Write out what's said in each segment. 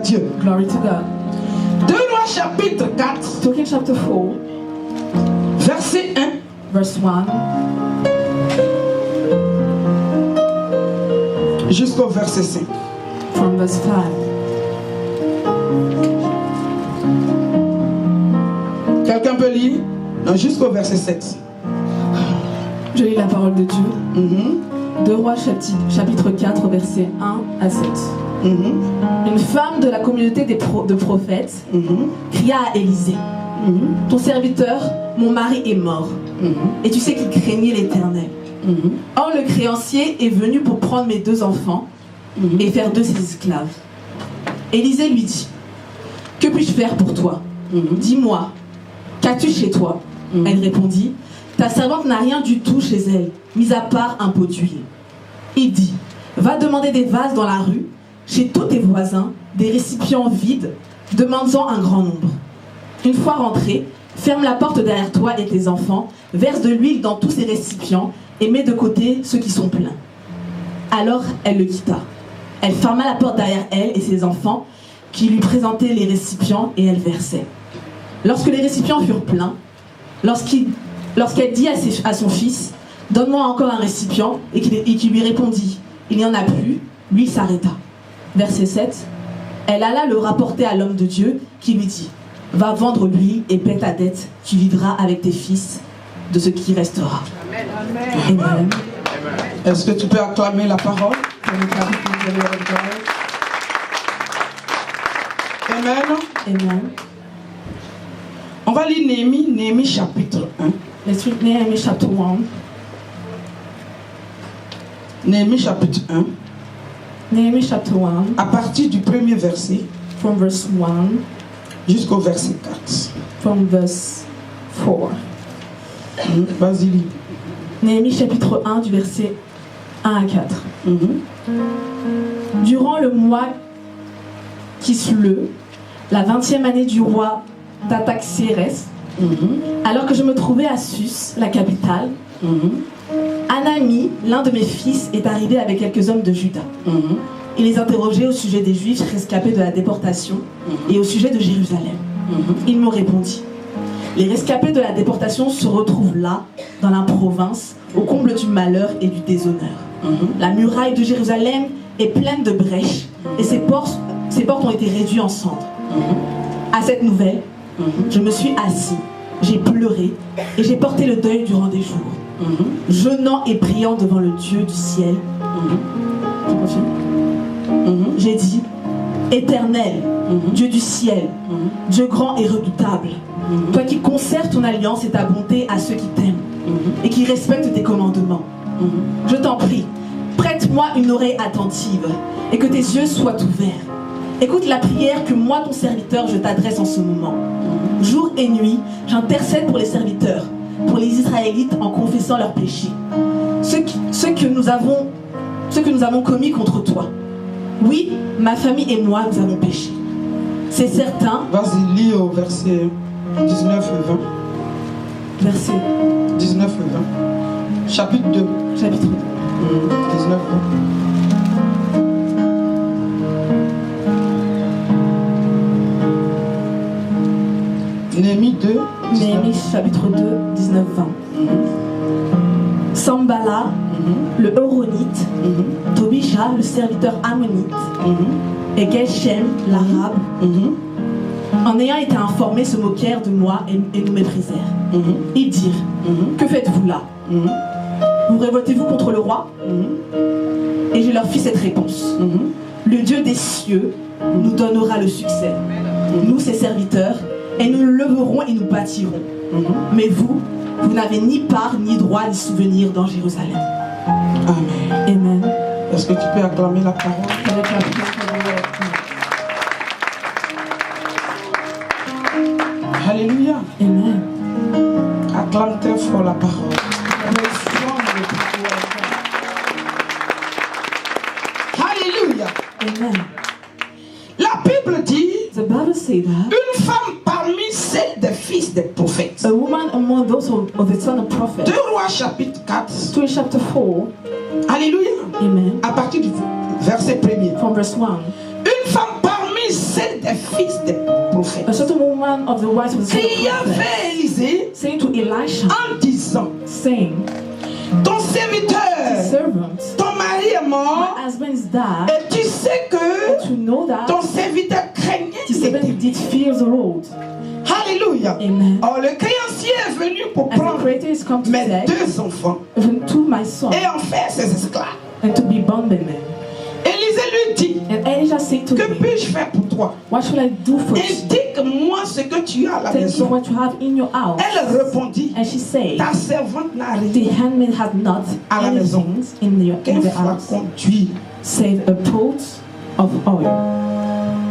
Dieu. Glory to God. 2 Rois chapitre 4, 2 Kings chapter 4, verset 1 verse 1 jusqu'au verset 5. from verse 5. Quelqu'un peut lire? Non, jusqu'au verset 7. Je lis la parole de Dieu. 2 Rois chapitre 4, versets 1 à 7. Une femme de la communauté de prophètes cria à Élisée: ton serviteur, mon mari, est mort. Et tu sais qu'il craignait l'Éternel. Or le créancier est venu pour prendre mes 2 enfants et faire de ses esclaves. Élisée lui dit: que puis-je faire pour toi? Dis-moi, qu'as-tu chez toi? Elle répondit: ta servante n'a rien du tout chez elle, mis à part un pot d'huile. Il dit: va demander des vases dans la rue, chez tous tes voisins, des récipients vides, demande-en un grand nombre. Une fois rentré, ferme la porte derrière toi et tes enfants, verse de l'huile dans tous ces récipients et mets de côté ceux qui sont pleins. Alors elle le quitta. Elle ferma la porte derrière elle et ses enfants, qui lui présentaient les récipients, et elle versait. Lorsque les récipients furent pleins, lorsqu'elle dit à son fils: donne-moi encore un récipient, et qu'il lui répondit: il n'y en a plus, lui s'arrêta. Verset 7. Elle alla le rapporter à l'homme de Dieu, qui lui dit: va vendre l'huile et paie ta dette, tu vivras avec tes fils de ce qui restera. Amen. Amen. Est-ce que tu peux acclamer la parole? Amen. Amen. On va lire Néhémie chapitre 1. Let's read Nehemiah chapter 1. Néhémie chapitre 1. Nehemiah chapter 1. À partir du premier verset From verse 1 jusqu'au verset 4. from verse 4. Vas-y, lis. Néhémie chapitre 1 du verset 1 à 4. Durant le mois Kislev, la 20e année du roi d'Artaxerxès, alors que je me trouvais à Sus, la capitale, Anami, l'un de mes fils, est arrivé avec quelques hommes de Juda. Il les interrogeait au sujet des Juifs rescapés de la déportation et au sujet de Jérusalem. Il me répondit: les rescapés de la déportation se retrouvent là, dans la province, au comble du malheur et du déshonneur. La muraille de Jérusalem est pleine de brèches et ses portes ont été réduites en cendres. À cette nouvelle, je me suis assis, j'ai pleuré et j'ai porté le deuil durant des jours, jeûnant et priant devant le Dieu du ciel. J'ai dit: Éternel, Dieu du ciel, Dieu grand et redoutable, toi qui conserves ton alliance et ta bonté à ceux qui t'aiment et qui respectent tes commandements, je t'en prie, prête-moi une oreille attentive et que tes yeux soient ouverts. Écoute la prière que moi, ton serviteur, je t'adresse en ce moment. Jour et nuit, j'intercède pour les serviteurs, pour les Israélites, en confessant leurs péchés, ceux que nous avons commis contre toi. Oui, ma famille et moi, nous avons péché. C'est certain. Vas-y, lis au verset 19 et 20. Verset 19 et 20. Chapitre 2. Chapitre 2. 19 et 20. Néhémie 2. Néhémie chapitre 2, 19-20. Sambala, le Horonite, Tobija, le serviteur ammonite, et Geshem, l'arabe, en ayant été informés, se moquèrent de moi et nous méprisèrent. Ils dirent: que faites-vous là? Vous révoltez-vous contre le roi? Et je leur fis cette réponse: le Dieu des cieux nous donnera le succès, nous ses serviteurs, et nous nous leverons et nous bâtirons. Mais vous n'avez ni part, ni droit, ni souvenir dans Jérusalem. Amen. Amen. Est-ce que tu peux acclamer la parole? Alléluia. Amen. Acclame très fort la parole. Alléluia. Amen. La Bible dit: The Bible says that une femme parmi celles des fils des prophètes. a woman among those of the son of 2 prophet. Rois chapitre 4. 2 chapter 4. Alléluia. Amen. À partir du verset 1er. From verse 1. Une femme parmi celles fils des prophètes, a certain woman of the wives of the son of cria prophets, vers Élisée saying to Elisha, en disant, saying, ton serviteur, servant, ton mari est mort, my husband is dead, et tu sais que and to know that ton serviteur craignait the servant l'Éternel. did fear the Lord. Alléluia. Amen. Or, le créancier est venu pour And the prendre Creator is come to mes take 2 enfants even to my son et en faire ses esclaves. and to be bondmen. Élisée lui dit, And Elisha said to que him, puis-je faire pour toi? what shall I do for you? Indique-moi ce que tu as à la Tell me maison. what you have in your house. Elle répondit, And she said, ta servante n'a the rien handmaid had not À la maison. anything in qu'un the house flacon d'huile. save a pot of oil.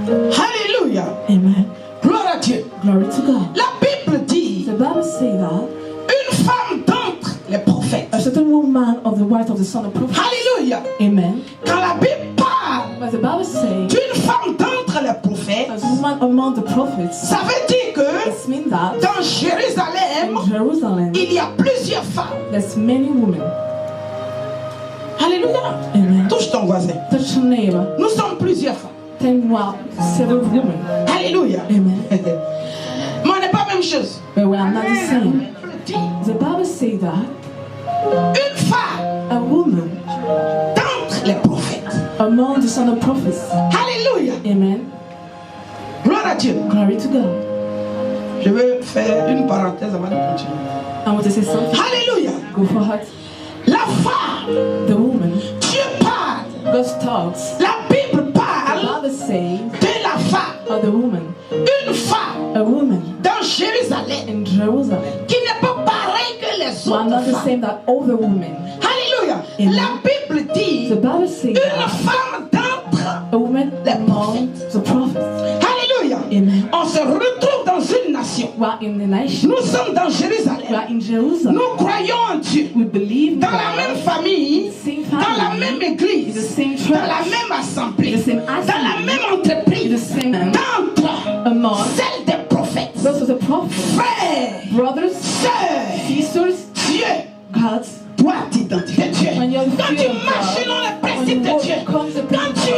Alléluia. Amen. Gloire à Dieu. Glory to God. La Bible dit, The Bible says that une femme d'entre les prophètes. a certain woman of the wife of the son of prophet. Alléluia. Amen. Quand la Bible parle But the Bible says d'une femme d'entre les prophètes, a woman among the prophets. ça veut dire que It means that dans Jérusalem, in Jerusalem il y a plusieurs femmes. there's many women. Alléluia. Amen. Touche ton voisin. Touch your neighbor. Nous sommes plusieurs femmes. Tell what several women. Alléluia. Amen. Mais on n'est pas la même chose. But we are not the same. La Bible dit, The Bible says that une femme a woman d'entre les prophètes. among the son of prophets. Alléluia. Amen. Gloire à Dieu. Glory to God. Je veux faire une parenthèse avant de continuer. I want to say something. Alléluia. Go for it. La femme, The woman, Dieu parle. God talks. La Bible The parle Bible says de la femme. of the woman, Une femme a woman dans Jérusalem in Jerusalem. qui n'est pas pareille que les One not autres the femmes. same that all the women. Alléluia. Amen. La Bible dit The Bible says une that femme d'entre. a woman Les among the prophets. Alléluia. Amen. On se retrouve dans une nation. We are in the nation. Nous sommes dans We Jérusalem. are in Jerusalem. Nous croyons en Dieu. We believe in Dans la même God. famille, Same dans la family. même The église, same dans la church. même assemblée, The same dans la assembly. même The entreprise, same d'entre among celle des prophètes. those of the prophets. Frères, Brothers, sœurs, sisters, Dieu God. doit t'identifier Dieu. When you're Quand tu fear of marches God, selon les when principes you de Dieu, walk comes the quand tu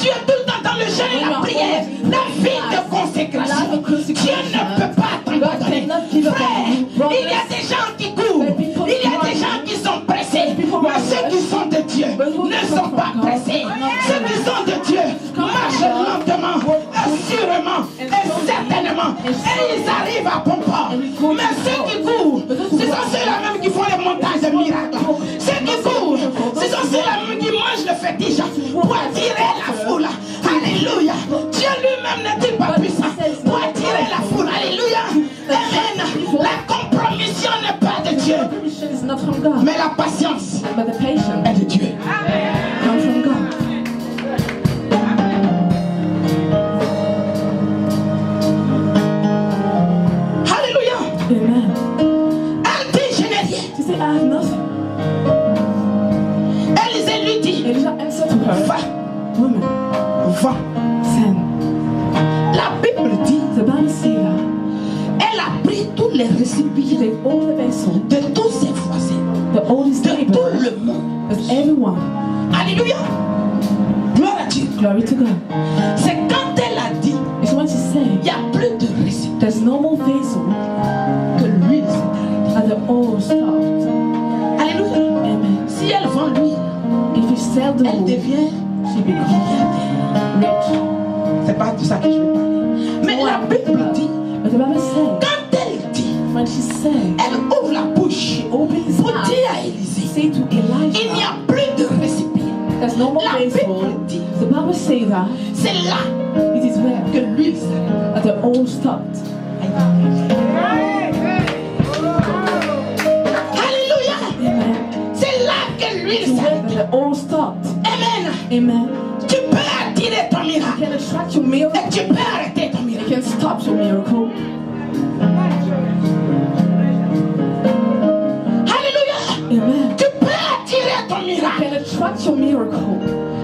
es tout le temps dans le jeûne et la prière, la vie de consécration, Dieu ne peut pas t'abandonner. Frère, il y a des gens qui courent, il y a des gens qui sont pressés, mais ceux qui sont de Dieu ne sont pas pressés. Ceux qui sont de Dieu marchent lentement, assurément et certainement, et ils arrivent à bon port. Mais ceux qui courent, ce sont ceux-là même qui font les montages de miracles. Ceux qui courent, ce sont ceux-là même qui mangent le fétiche pour attirer la foule. Alléluia. Dieu lui-même n'est-il pas puissant pour attirer la foule. Alléluia. Amen. La compromission n'est pas de Dieu, Permission is not from God, mais la patience but the patience est de Dieu. comes from God. Alléluia. Amen. Elle dit, je n'ai rien. She said, I have nothing. Élisée lui dit, Elijah answered to her, va, woman, va. send. La Bible dit, The Bible says that elle a pris tous les she récipients take all the vessels, de tous ses voisins, the oldest de neighbor, tout le monde. with everyone. Alléluia. Gloire à Dieu. Glory to God. C'est quand elle a dit, It's when she il said, n'y a plus de récipient, there's no more vessel, que l'huile s'est arrêtée. and the oil stopped. Alléluia. Amen. Si elle vend l'huile, If you sell the elle oil, devient she becomes rich. C'est pas de ça que je vais parler. Mais la Bible dit, But the Bible said, quand elle dit, when she said, elle ouvre la bouche open his pour mouth, dire à Élisée, say to il n'y Elijah, a plus de récipient. there's no more La vessel. Bible dit, The Bible says that c'est là it is where que l'huile s'arrête. that the oil stopped. Alléluia. Amen. C'est là que l'huile To where s'arrête. the oil stopped. Amen. Amen. Tu peux attirer ton You miracle. can attract your miracle. Et tu peux arrêter ton You miracle. can stop your miracle. Alléluia. Amen. Tu peux attirer ton You miracle. can attract your miracle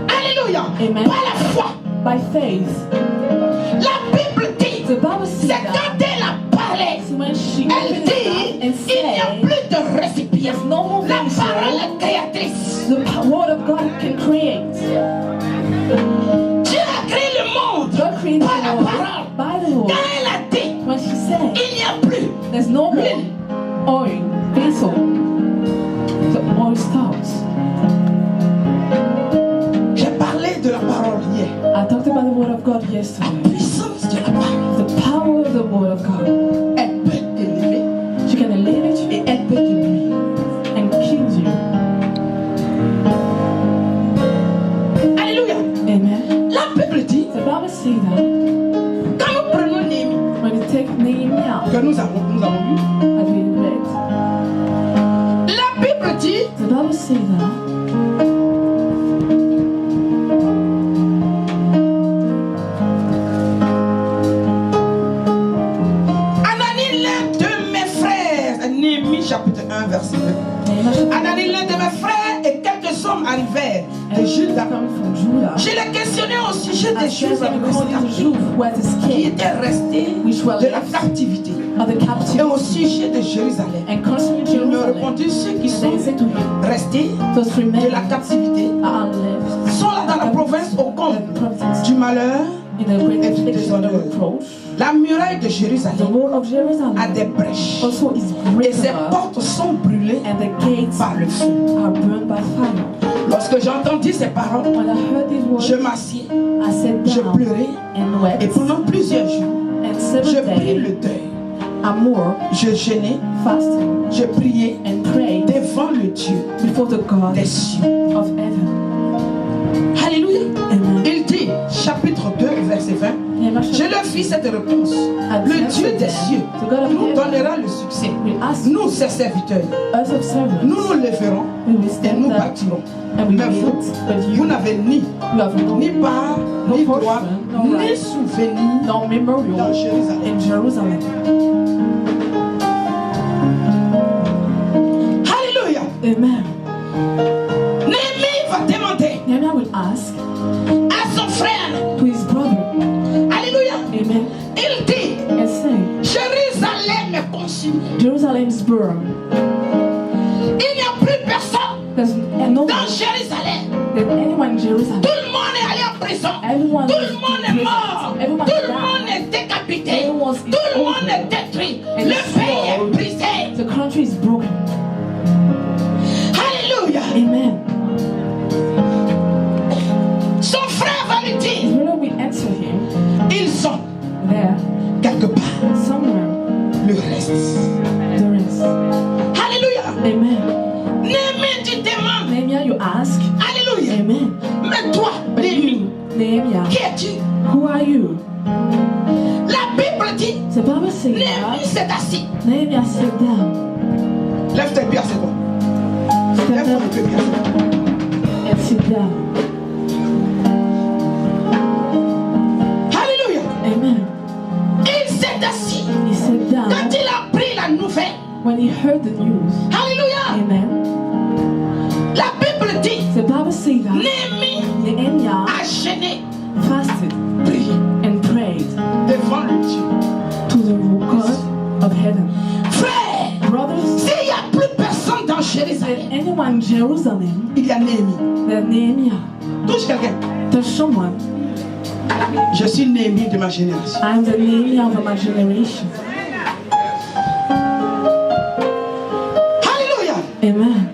Alléluia. Amen. Par la foi. by faith. La Bible dit, The Bible says c'est that quand elle a parlé, so when she elle opened dit, it up and il n'y a said, plus de récipient. there's no more La parole vessel, est créatrice. the word of God can create. Dieu a créé le monde God created par la the world no more oil, vessel. The oil stops. J'ai parlé de la parole hier. I talked about the word of God La yesterday. puissance de la parole. The power of the word of God. Elle peut t'élever She can elevate you et elle peut te nuire. and kill you. Alléluia. Amen. La Bible dit, The Bible says that quand nous prenons Néhémie, when you take Nehemiah, que nous avons vu, as we read, la Bible dit, the Bible says that Anani, l'un de mes frères, Néhémie chapitre 1 verset 2. Nehemiah should Anani, l'un de mes frères et quelques hommes arrivèrent de Juda. come from Judah. Je l'ai questionné au sujet des I said choses that according to qui Jude who has escaped étaient restées de la captivité of the et captivity au sujet de Jérusalem. and concerning Il me Jerusalem. répondit, ceux qui And sont they said to him, restés those de remain la captivité are left sont là dans la province au comble in the province du malheur. in the great et du affliction and déshonneur. reproach. La muraille de The Jérusalem wall of Jerusalem a des brèches also is et ses broken up, portes sont brûlées and the gates par le feu. are burned by fire. Lorsque j'ai entendu ces paroles, When I heard these je words, m'assieds, I sat je down pleurais and wept, et pendant plusieurs jours, and je 7 pris days le deuil. and more Je jeûnais, fasting je priais and prayed devant le Dieu before the God des cieux. of heaven. Alléluia. Amen. Il dit, chapitre 2, verset 20, Nehemiah je leur fis cette réponse. Le Dieu des cieux The God of nous heaven donnera le succès. will ask Nous, ses serviteurs, us of servants, nous nous lèverons we will et stand nous up bâtirons. and we Mais will vous, build, but vous you n'avez ni have ni part, no ni droit, portion, no ni right, souvenir no dans memorial Jérusalem. in Jerusalem. Alléluia. Amen. Néhémie va demander Nehemiah will ask à son frère. to his brother, Alléluia. Amen, Il dit, and say, Jérusalem est consumée. Jerusalem's burned. Il n'y a plus personne There's no dans one, Jérusalem. there's anyone in Jerusalem. Tout le monde est allé en prison. Everyone Tout is le monde in est mort. prison. Everyone Tout le died. monde est décapité. Everyone is Tout le monde over. est détruit. And Le it's pays est swallowed. brisé. The country is broken. Alléluia. Amen. Son frère va lui His dire, brother will answer him ils sont there, quelque part. somewhere, Le reste. the rest. Alléluia. Amen. Néhémie, tu demandes. Nehemiah, you ask, Alléluia. Amen. Mais toi, But Néhémie, you, Nehemiah, qui es-tu? who are you? La Bible dit, The Bible says Néhémie that s'est assis. Nehemiah sat down, Lève tes pieds, c'est toi. stand Lève up tes pieds, c'est toi. and sit down. Alléluia. Amen. Il s'est assis. He sat down Quand il a pris la nouvelle. when he heard the news. Alléluia. Amen. La Bible dit, The Bible says that Néhémie Nehemiah a gêné, fasted prié and prayed devant le Dieu. to the God of heaven. Frère, Brothers, s'il n'y a plus personne dans Jérusalem, anyone in Jerusalem, il y a Néhémie. that Nehemiah, Touche quelqu'un. there's someone. Je suis Néhémie de ma génération. I'm the Nehemiah of my generation. Alléluia. Amen.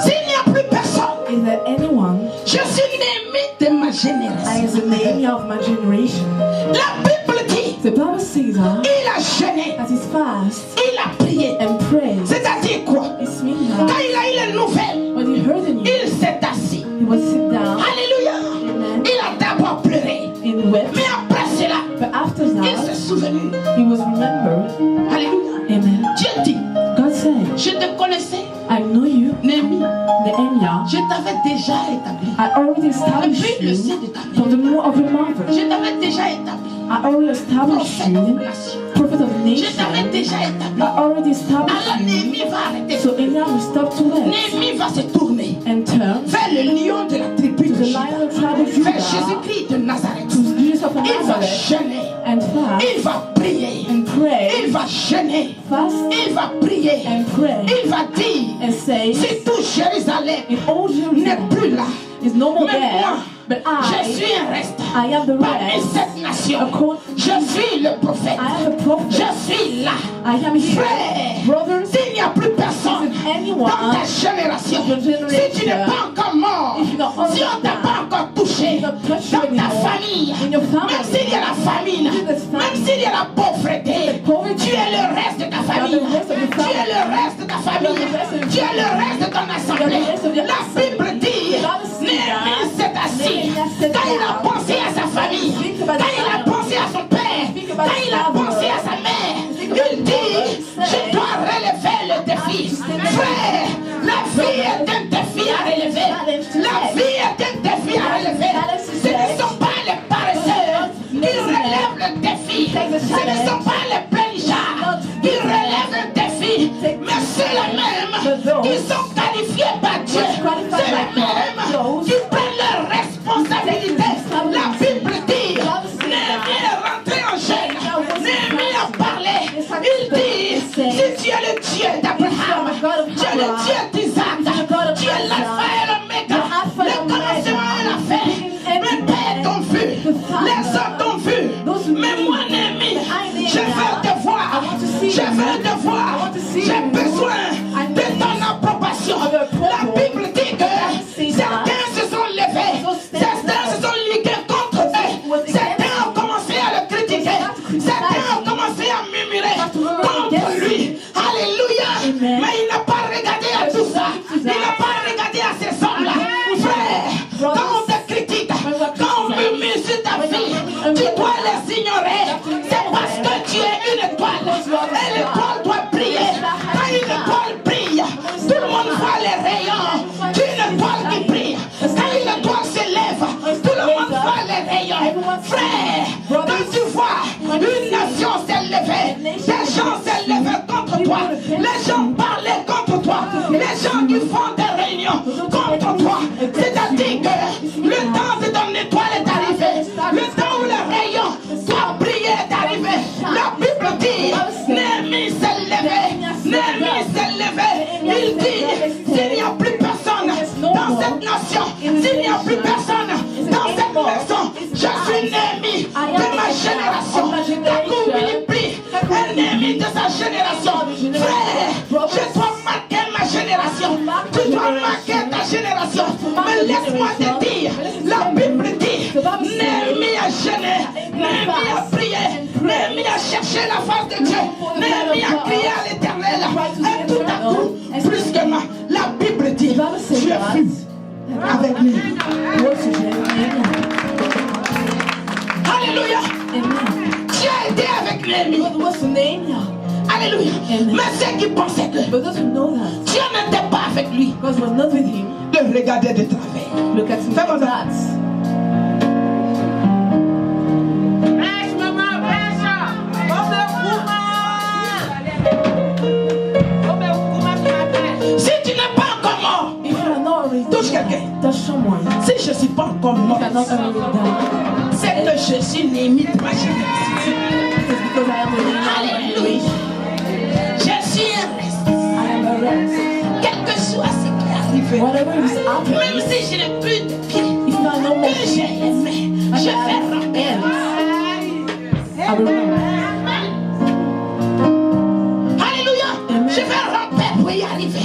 S'il n'y a plus personne, Is there anyone? je suis Néhémie de ma I am génération. the Nehemiah of my generation. La Bible dit, The Bible says that il a gêné, as he fast il a prié. and prayed, C'est-à-dire quoi? it's mean Quand that il a eu les nouvelles, when he heard the news, il s'est assis. he would sit down Alléluia. Amen. Il a d'abord pleuré. and wept. Mais après cela, But after il that, s'est souvenu. he was remembered. Alléluia. Amen. Dieu dit, God said, je te connaissais, I know you, Néhémie. Nehemiah. Je t'avais déjà établi. I already established Depuis le you sein de ta mère. from the womb of your mother. Je t'avais déjà établi. I already established Prophète you, de nation. prophet of Je t'avais nation. déjà établi. I already Alors established you. Néhémie va arrêter. So Nehemiah will stop to rest Néhémie va se tourner and turn vers le lion de la tribu to de the Juda. lion of tribe of Vers Judah, Jésus-Christ de Nazareth. to Jesus of Et il va jeûner, and fast il va prier, and pray, il va jeûner, fast il va prier, and pray, il va dire, and say, si tout Jérusalem if all n'est Jerusalem plus là, is no more mais there, moi, but je suis I un reste am the parmi rest, cette nation. according Je suis le prophète. I am the prophet, Je suis là. I am here, Frère, brothers, s'il n'y a plus personne if dans anyone, ta génération, si tu n'es pas encore mort, if you don't si on ne t'a pas encore touché dans ta famille, in your family, même s'il y a la famine, même s'il y a la pauvreté, tu es le reste de ta famille, tu es le reste de ta famille, tu es le reste de ton assemblée. La Bible dit, Néhémie s'est assis, quand il a pensé à sa famille, quand il a pensé à son père, quand il a pensé à sa mère, il dit, je dois relever le défi. Frère, la vie est un défi à relever. La vie est un défi à relever. Ce ne sont pas les paresseux qui relèvent le défi. Ce ne sont pas les plein-chards qui relèvent le défi. Mais c'est les mêmes qui sont qualifiés par Dieu. C'est les mêmes qui prennent leurs responsabilités. La Bible dit, Néhémie est rentré en jeûne. Néhémie a parlé. Il dit, si tu es le Dieu d'Abraham, tu es le Dieu d'Isaac, tu es l'alpha et l'oméga, le commencement et la fin. Mes pères t'ont vu, les autres t'ont vu, mais moi Néhémie, je veux te voir, je veux te voir, j'ai besoin de ton approbation. La Bible dit que certains se sont levés, certains se sont ligués contre eux, certains ont commencé à le critiquer, certains ont commencé à murmurer contre lui. Alléluia. Mais il n'a pas regardé à tout ça. Il n'a pas regardé à ces hommes-là. Frère, quand on te critique, quand on murmure sur ta vie, tu dois les ignorer. C'est parce que tu es une étoile. Et l'étoile doit briller. Quand une étoile brille, tout le monde voit les rayons d'une étoile qui brille. Quand une étoile s'élève, tout le monde voit les rayons. Frère, quand tu vois une nation s'élever, des gens s'élever contre toi, les gens parlaient contre toi, les gens qui font des réunions contre toi, c'est-à-dire que le temps de ton étoile est arrivé, le temps où le rayon doit briller est arrivé. La Bible dit, Néhémie s'est levé, Néhémie s'est levé. Il dit, s'il n'y a plus personne dans cette nation, s'il n'y a plus personne dans cette maison, je suis Néhémie de ma génération. La cour multiplie un Néhémie de sa génération. Frère, je dois marquer ma génération. Tu dois marquer ta génération. Mais laisse-moi te dire, la Bible dit, Néhémie a jeûné, Néhémie a prié, Néhémie a cherché la face de Dieu, Néhémie a crié à l'Éternel. Et tout à coup, plus que moi, la Bible dit, tu es fut avec lui. Alléluia. Tu as été avec Néhémie. Alléluia. Mais ceux qui pensaient que Dieu n'était pas avec lui, le regardaient de travers. Look at him like that. Si tu n'es pas encore mort, touche quelqu'un. Si je ne suis pas encore mort, c'est que je suis Néhémie de ma génération. Alléluia. Je suis un reste. Quel que soit ce qui est arrivé, même si je n'ai plus de pieds, que j'ai les mains, je vais ramper. Alléluia. Je vais ramper pour y arriver.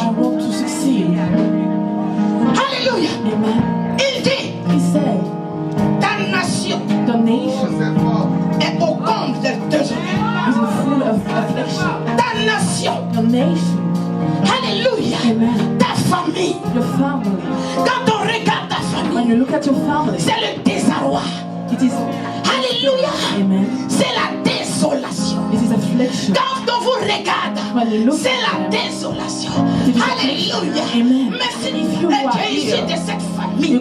Alléluia. Il dit, ta nation est au comble de déshonneur. Ta nation, alléluia, ta famille. Quand on regarde ta famille, c'est le désarroi. Alléluia, c'est la désolation. Quand on vous regarde, c'est la désolation. Alléluia. Mais si tu es issu de cette famille,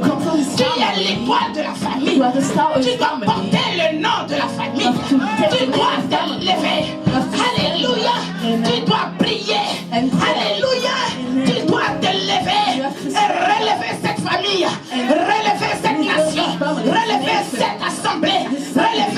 tu es l'étoile de la famille, tu dois porter le nom de la famille, tu dois te lever. Alléluia. Tu dois prier. Alléluia. Tu dois te lever et relever cette famille, relever cette nation, relever cette assemblée, relever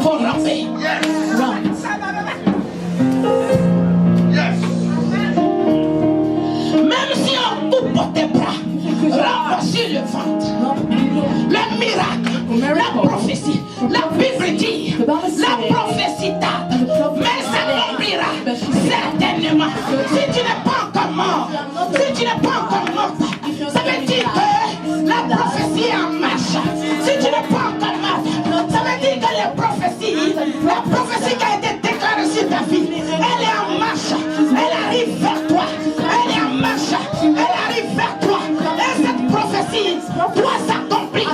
faut ramper. Même si on coupe tes bras, rampe sur le ventre. Le miracle, la prophétie, la Bible dit, la prophétie date, mais ça s'accomplira certainement. Si tu n'es pas encore mort, si tu n'es pas encore mort, ça veut dire que la prophétie est en marche. Si tu n'es pas encore mort, ça veut dire que la prophétie qui a été déclarée sur ta vie, elle est en marche, elle arrive vers toi, elle est en marche, elle arrive vers toi. Et cette prophétie doit s'accomplir.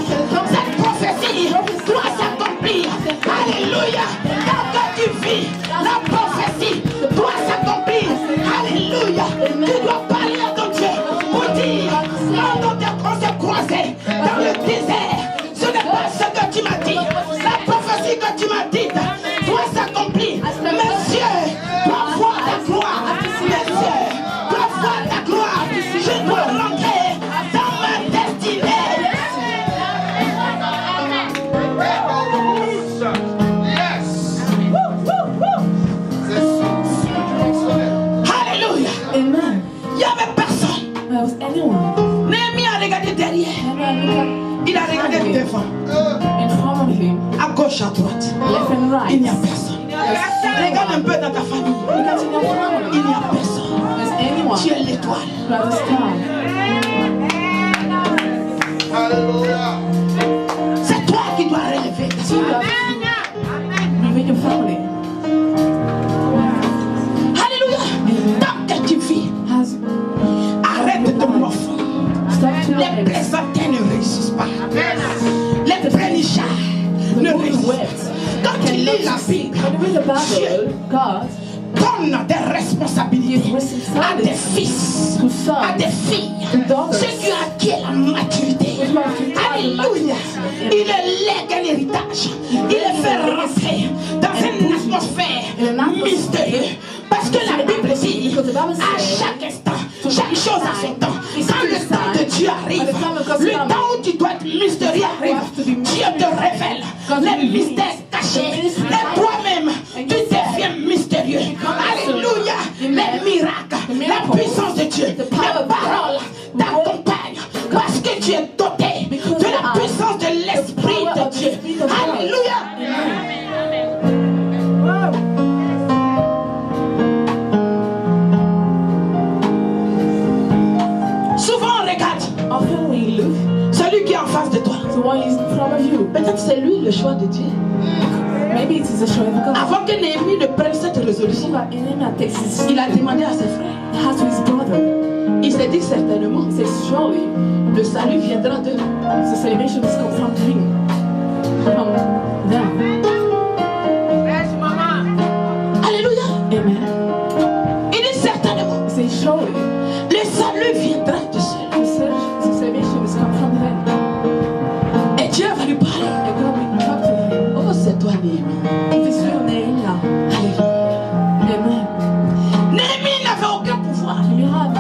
Cette prophétie doit s'accomplir. Alléluia. Tant que tu vis, la prophétie doit s'accomplir. Alléluia. Tu dois parler à ton Dieu pour dire, quand on s'est croisés dans le désert, ce n'est pas ce que tu m'as dit. La prophétie que tu m'as dite doit s'accomplir. Messieurs, dois voir ta gloire. Messieurs, dois voir ta gloire. Je dois rentrer dans ma destinée. Alléluia. Amen. Il n'y avait personne. There was anyone. Néhémie a regardé derrière. Il a regardé devant. In front of him, À gauche, à droite. left and right. Il n'y a personne. Regarde un peu dans ta famille. Because in your family, Il n'y a personne. there's anyone Tu es l'étoile. who has a star. C'est toi qui dois relever ta You famille. have to live in your family. Alléluia. Tant que tu vis, Has arrête de te morfondre. stop to Les live. présentants ne réussissent pas. Les prénichards ne réussissent pas. Quand tu lis la Bible, When you read the Bible, God donne des responsabilités à des fils, to sons, à des filles, ceux qui ont acquis la maturité. Alléluia. Il lègue un héritage. Il les fait rentrer dans une atmosphère mystérieuse. Parce que la Bible dit, à chaque instant, chaque chose a son temps. Quand le temps de Dieu arrive, le temps où tu dois être mystérieux arrive, Dieu te révèle les mystères cachés. Et toi-même, tu deviens mystérieux. Alléluia. Les miracles, la puissance de Dieu, les paroles t'accompagnent. Parce que tu es doté de la puissance de l'Esprit de Dieu. Alléluia. Souvent on regarde often we look, celui qui est en face de toi. the one is in front of you. Peut-être c'est lui le choix de Dieu. Maybe it is a show of God. Avant que Néhémie ne prenne cette résolution, But Nehemiah takes his, il a demandé à ses frères. he has to his brother. Il s'est dit certainement, He says, surely le salut viendra de the salvation must come from him. From them. Alléluia. Amen. Il dit certainement, He says, surely le salut viendra de seul. the salvation must come from them. Et Dieu va lui parler. And God will talk to him. Oh, c'est toi Néhémie. It is your name now. Alléluia. Amen. Néhémie n'avait aucun pouvoir. You have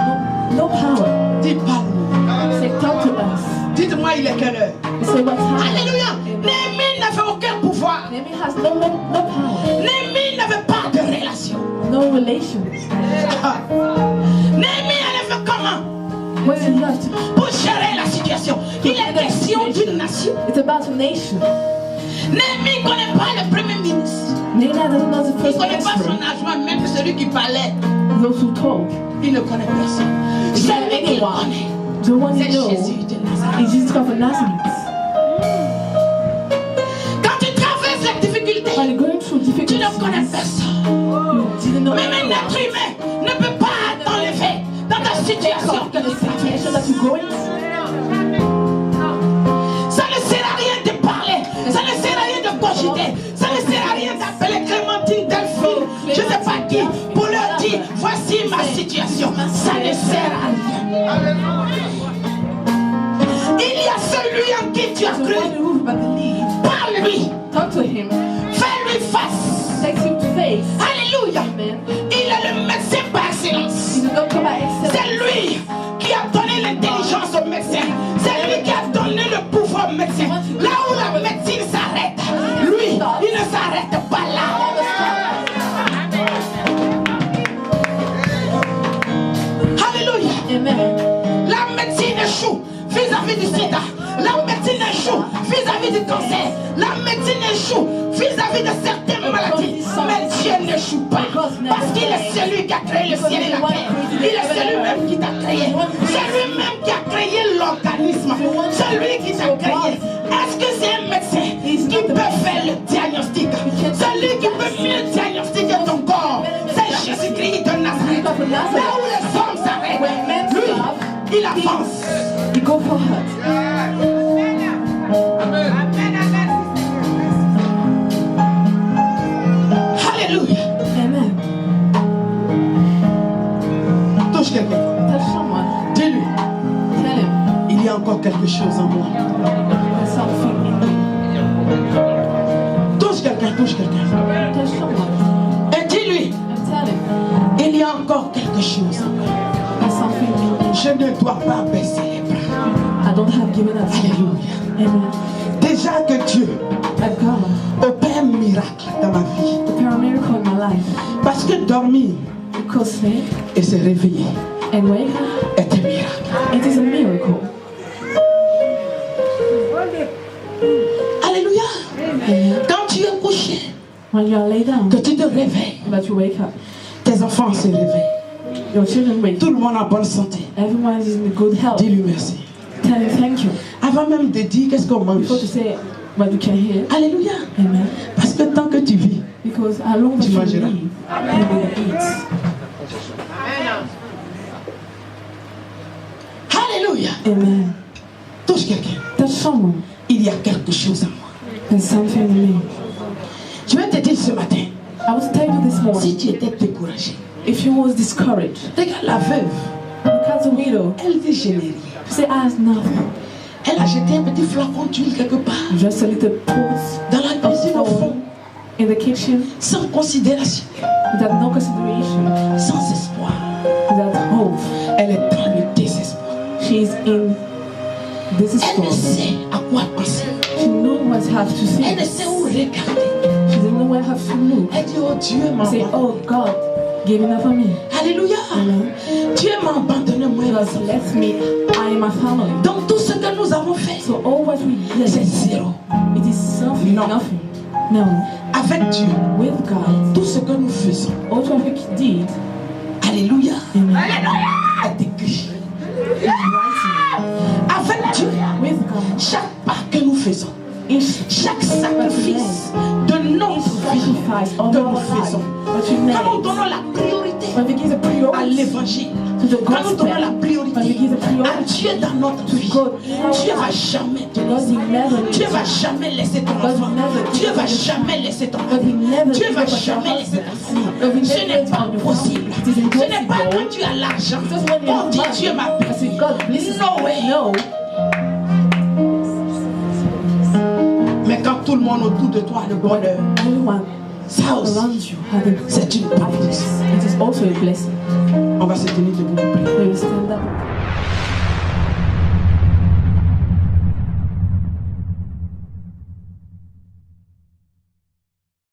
no power. Dis parle-nous. Say, talk to us. Dites-moi il est quelle heure. Say what time. Alléluia. Néhémie n'avait aucun pouvoir. Nehemiah has no power. Néhémie n'avait pas de relation. No relation. Néhémie allait faire comment What is left? pour gérer la situation? Il est question d'une nation. It's about a nation. Néhémie ne connaît pas le premier ministre. Nehemiah doesn't know the Il ne first connaît pas son minister. adjoint, même celui qui parlait. Those who talk. Il ne connaît personne. Celui qui connaît, The one c'est you know Jésus de Nazareth. is Jesus Christ of Nazareth. Quand tu traverses la difficulté, When you're going through tu ne connais difficulties, personne. you didn't know Même un anyone. être humain ne peut pas t'enlever dans ta situation que In the tu traverses. situation that you're going through, Ça ne sert à rien de parler, ça ne sert à rien de cogiter, ça ne sert à rien d'appeler Clémentine, Delphine, je ne sais pas qui, pour leur dire voici ma situation. Ça ne sert à rien. Il y a celui en qui tu as the cru. one who but believe, Parle-lui, talk to him, fais-lui face. takes him to face. Alléluia. Amen. Il est le médecin par excellence. He's a doctor by C'est excellence. lui qui a donné l'intelligence au médecin. C'est lui qui a donné le pouvoir au médecin. Là où la médecine s'arrête, lui, il ne s'arrête échoue vis-à-vis du sida. La médecine échoue vis-à-vis du cancer. La médecine échoue vis-à-vis de certaines maladies. Mais Dieu n'échoue pas. Parce qu'il est celui qui a créé le ciel et la terre. Il est celui-même qui t'a créé. C'est lui-même qui a créé l'organisme. Celui qui t'a créé. Est-ce que c'est un médecin qui peut faire le diagnostic? Celui qui peut mieux diagnostiquer ton corps, c'est Jésus-Christ de Nazareth. Là où les hommes s'arrêtent, lui, il avance. You go for her. Alléluia. Amen. Touche quelqu'un. Touch someone. Dis-lui, Tell him il y a encore quelque chose en moi. there's something in me. Touche quelqu'un, touche quelqu'un. Touch someone. Et dis-lui, And tell him il y a encore quelque chose en moi. there's something in me. Je ne dois pas baisser les bras. I don't have given up. Alléluia. Amen. Déjà que Dieu That God opère un miracle dans ma vie. prepare a miracle in my life. Parce que dormir Because sleep et se réveiller and wake up, est un miracle. it is a miracle. Alléluia. Amen. Quand tu es couché, When you are laid down, que tu te réveilles, but you wake up, tes enfants se réveillent. your children wake Tout up. le monde en bonne santé. Everyone is in good health. Dis-lui merci. Tell him thank you. Avant même de dire qu'est-ce qu'on mange. Before to say what you can hear. Alléluia. Amen. Parce que tant que tu vis, Because how long Tu as you mangeras. live, you will eat. alléluia. Amen. Touche quelqu'un. Touch someone. Il y a quelque chose en moi. There's something in me. Je vais te dire ce matin, I want to tell you this si morning, tu étais découragé, if you was discouraged, regarde la veuve, look at the widow. elle dit je n'ai rien. She said, I have nothing. Elle a jeté un petit flacon d'huile quelque part, Just a little pulse dans la cuisine au fond, in the kitchen sans considération, without no consideration, sans espoir. without hope. Elle est dans le désespoir. She is in Elle despair. ne sait à quoi penser. She knows what have to Elle ne say. sait où regarder. She doesn't know where have to look. Elle dit, oh Dieu m'a Say, abandonné. oh God, gave enough for me. Alléluia. Amen. Dieu m'a abandonné, moi. et ma God famille. left me, I and my family. Donc tout ce que nous avons fait, So all what we c'est did, zéro. it is something, No. nothing. No. Avec Dieu, With God, tout ce que nous faisons, all what we did, alléluia, Amen, est écrit. is writing. Avec Dieu, With God, chaque pas que nous faisons, each chaque sacrifice de notre vie sacrifice of que our nous life, faisons, what we quand nous made, donnons la priorité when we give a à priority l'évangile, to the quand nous donnons la gospel, when we priorité give a à priority Dieu dans notre vie, God in our Dieu va life, jamais te God laisser. will never Dieu leave va you. jamais laisser ton God enfant. will never Dieu leave va you. jamais laisser ton God will mari. never Dieu give va up on your jamais laisser ta husband. famille. God will Ce never n'est leave pas on your possible. family. It is Ce n'est pas impossible. quand tu as l'argent. Just when you On have dit money, Dieu m'a I say God blesses No you. way. No. Mais quand tout le monde autour de toi a le bonheur, Everyone ça aussi, around you have a c'est une bénédiction. It is also a blessing. On va se tenir debout pour prier. We will stand up.